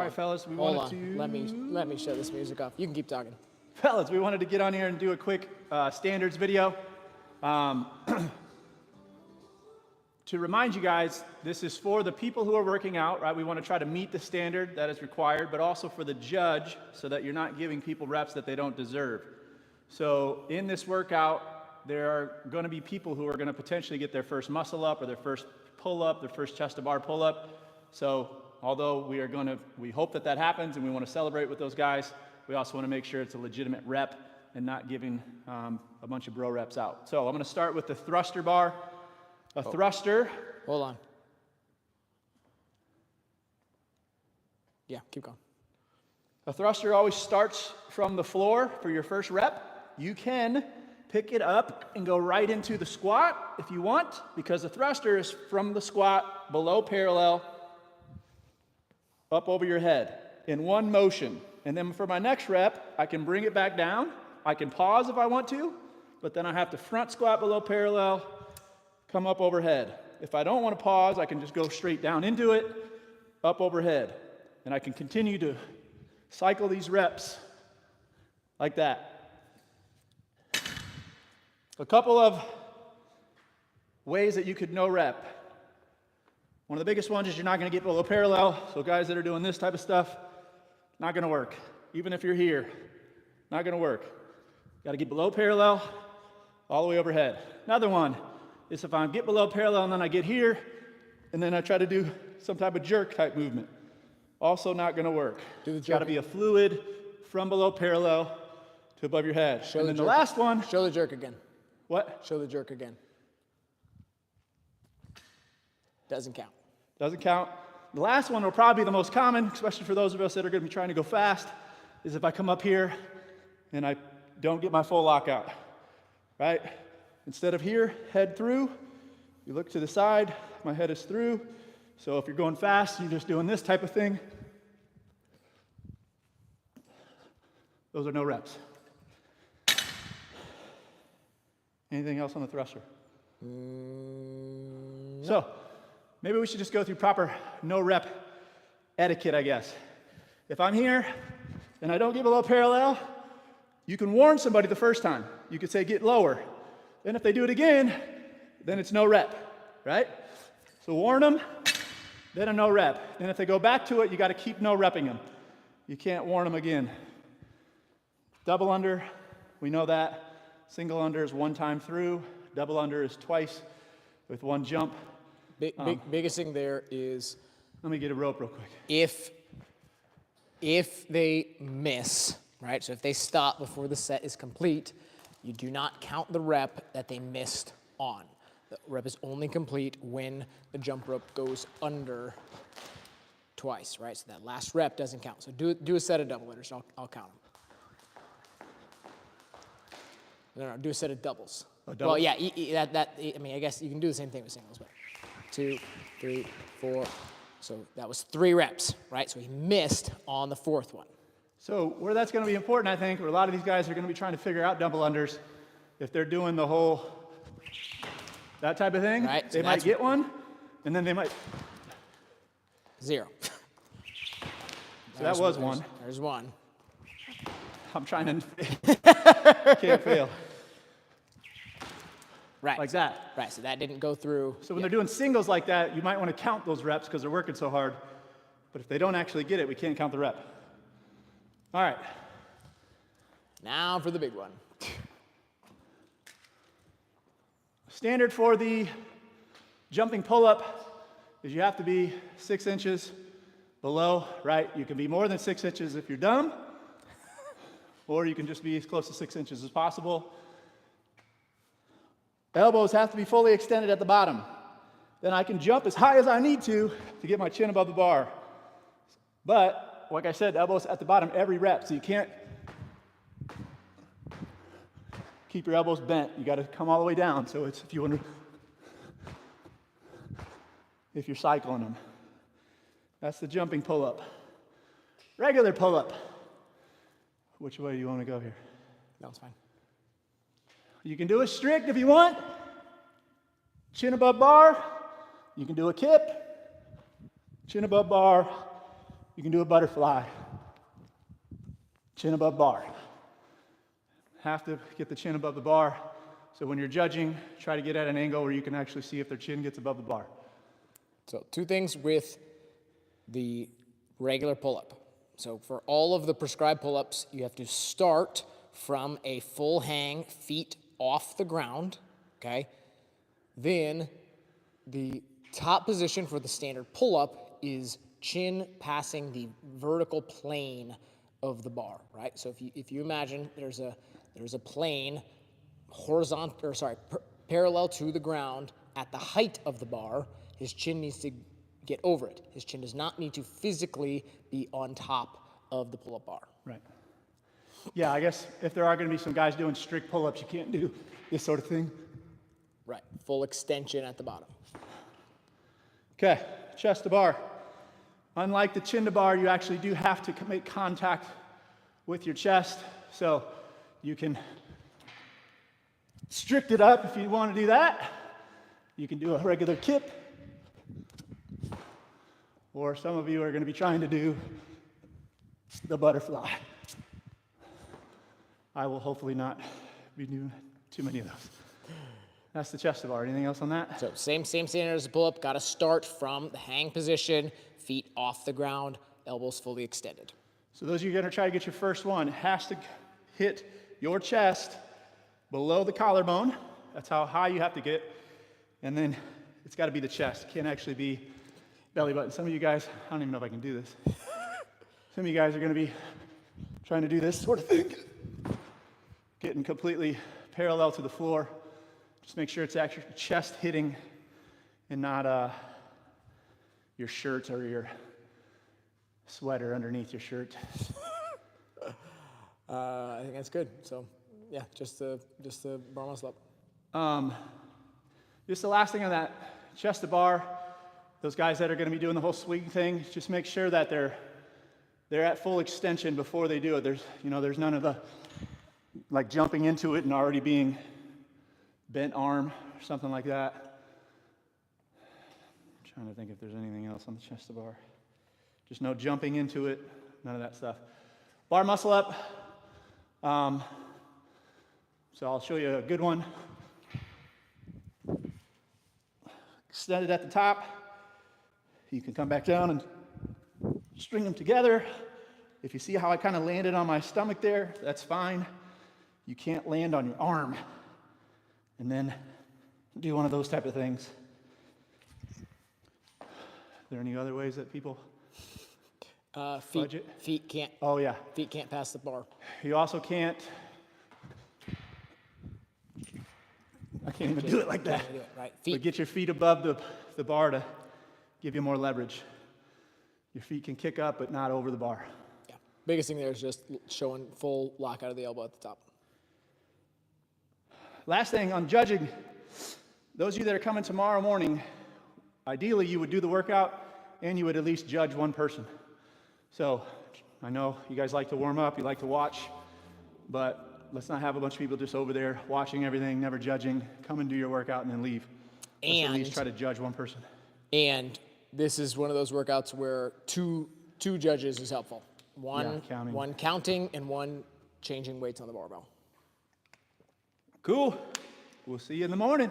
All right, fellas, we Hold wanted on. to... Let me shut this music off. You can keep talking. Fellas, we wanted to get on here and do a quick standards video. To remind you guys, this is for the people who are working out, right? We want to try to meet the standard that is required, but also for the judge so that you're not giving people reps that they don't deserve. So in this workout, there are going to be people who are going to potentially get their first muscle up or their first pull up, their first chest to bar pull up. So although we hope that happens and we want to celebrate with those guys, we also want to make sure it's a legitimate rep and not giving a bunch of bro reps out. So I'm going to start with the thruster bar. Thruster. Hold on. Yeah, keep going. A thruster always starts from the floor for your first rep. You can pick it up and go right into the squat if you want, because the thruster is from the squat below parallel up over your head in one motion. And then for my next rep, I can bring it back down. I can pause if I want to, but then I have to front squat below parallel, come up overhead. If I don't want to pause, I can just go straight down into it, up overhead. And I can continue to cycle these reps like that. A couple of ways that you could no rep. One of the biggest ones is you're not going to get below parallel. So guys that are doing this type of stuff, not going to work. Even if you're here, not going to work. Got to get below parallel, all the way overhead. Another one is if I get below parallel and then I get here, and then I try to do some type of jerk type movement. Also not going to work. It's got to be a fluid from below parallel to above your head. And then the last one. Show the jerk again. What? Show the jerk again. Doesn't count. Doesn't count. The last one will probably be the most common, especially for those of us that are going to be trying to go fast, is if I come up here and I don't get my full lockout, right? Instead of here, head through, you look to the side, my head is through. So if you're going fast, you're just doing this type of thing. Those are no reps. Anything else on the thruster? No. So maybe we should just go through proper no rep etiquette, I guess. If I'm here and I don't get below parallel, you can warn somebody the first time. You could say, get lower. Then if they do it again, then it's no rep, right? So warn them, then a no rep. Then if they go back to it, you got to keep no repping them. You can't warn them again. Double under, we know that. Single under is one time through. Double under is twice with one jump. Biggest thing there is, let me get a rope real quick. If they miss, right? So if they stop before the set is complete, you do not count the rep that they missed on. The rep is only complete when the jump rope goes under twice, right? So that last rep doesn't count. So do a set of double unders. I'll count them. No, do a set of doubles. Oh, doubles? Well, yeah, I mean, I guess you can do the same thing with singles, but 2, 3, 4. So that was 3 reps, right? So he missed on the 4th one. So where that's going to be important, I think, where a lot of these guys are going to be trying to figure out double unders, if they're doing the whole, that type of thing, right, so they might get one, and then they might. 0. So that was one. There's one. I'm trying to, can't fail. Right. Like that. Right, so that didn't go through. So when they're doing singles like that, you might want to count those reps because they're working so hard. But if they don't actually get it, we can't count the rep. All right. Now for the big one. Standard for the jumping pull-up is you have to be 6 inches below, right? You can be more than 6 inches if you're dumb, or you can just be as close to 6 inches as possible. Elbows have to be fully extended at the bottom. Then I can jump as high as I need to get my chin above the bar. But like I said, elbows at the bottom every rep, so you can't keep your elbows bent. You got to come all the way down. So it's if you're cycling them. That's the jumping pull-up. Regular pull-up. Which way do you want to go here? No, it's fine. You can do a strict if you want. Chin above bar. You can do a kip. Chin above bar. You can do a butterfly. Chin above bar. Have to get the chin above the bar. So when you're judging, try to get at an angle where you can actually see if their chin gets above the bar. So 2 things with the regular pull-up. So for all of the prescribed pull-ups, you have to start from a full hang, feet off the ground, okay? Then the top position for the standard pull-up is chin passing the vertical plane of the bar, right? So if you imagine there's a plane parallel to the ground at the height of the bar, his chin needs to get over it. His chin does not need to physically be on top of the pull-up bar. Right. Yeah, I guess if there are going to be some guys doing strict pull-ups, you can't do this sort of thing. Right, full extension at the bottom. Okay, chest to bar. Unlike the chin to bar, you actually do have to make contact with your chest. So you can strict it up if you want to do that. You can do a regular kip. Or some of you are going to be trying to do the butterfly. I will hopefully not be doing too many of those. That's the chest to bar. Anything else on that? So same standard as the pull-up. Got to start from the hang position, feet off the ground, elbows fully extended. So those of you who are going to try to get your first one, it has to hit your chest below the collarbone. That's how high you have to get. And then it's got to be the chest. It can't actually be belly button. Some of you guys, I don't even know if I can do this. Some of you guys are going to be trying to do this sort of thing. Getting completely parallel to the floor. Just make sure it's actually chest hitting and not your shirt or your sweater underneath your shirt. I think that's good. So, yeah, just the bar muscle up. Just the last thing on that chest to bar, those guys that are going to be doing the whole swing thing, just make sure that they're at full extension before they do it. There's none of the like jumping into it and already being bent arm or something like that. I'm trying to think if there's anything else on the chest to bar. Just no jumping into it, none of that stuff. Bar muscle up. So I'll show you a good one. Extend it at the top. You can come back down and string them together. If you see how I kind of landed on my stomach there, that's fine. You can't land on your arm. And then do one of those type of things. Are there any other ways that people budget? Feet can't. Oh yeah. Feet can't pass the bar. You also can't. I can't even do it like that. Do it, right. But Feet. get your feet above the bar to give you more leverage. Your feet can kick up, but not over the bar. Yeah. Biggest thing there is just showing full lock out of the elbow at the top. Last thing on judging, those of you that are coming tomorrow morning, ideally you would do the workout and you would at least judge one person. So I know you guys like to warm up, you like to watch, but let's not have a bunch of people just over there watching everything, never judging. Come and do your workout and then leave. Let's at least try to judge one person. And this is one of those workouts where two judges is helpful. One counting and one changing weights on the barbell. Cool. We'll see you in the morning.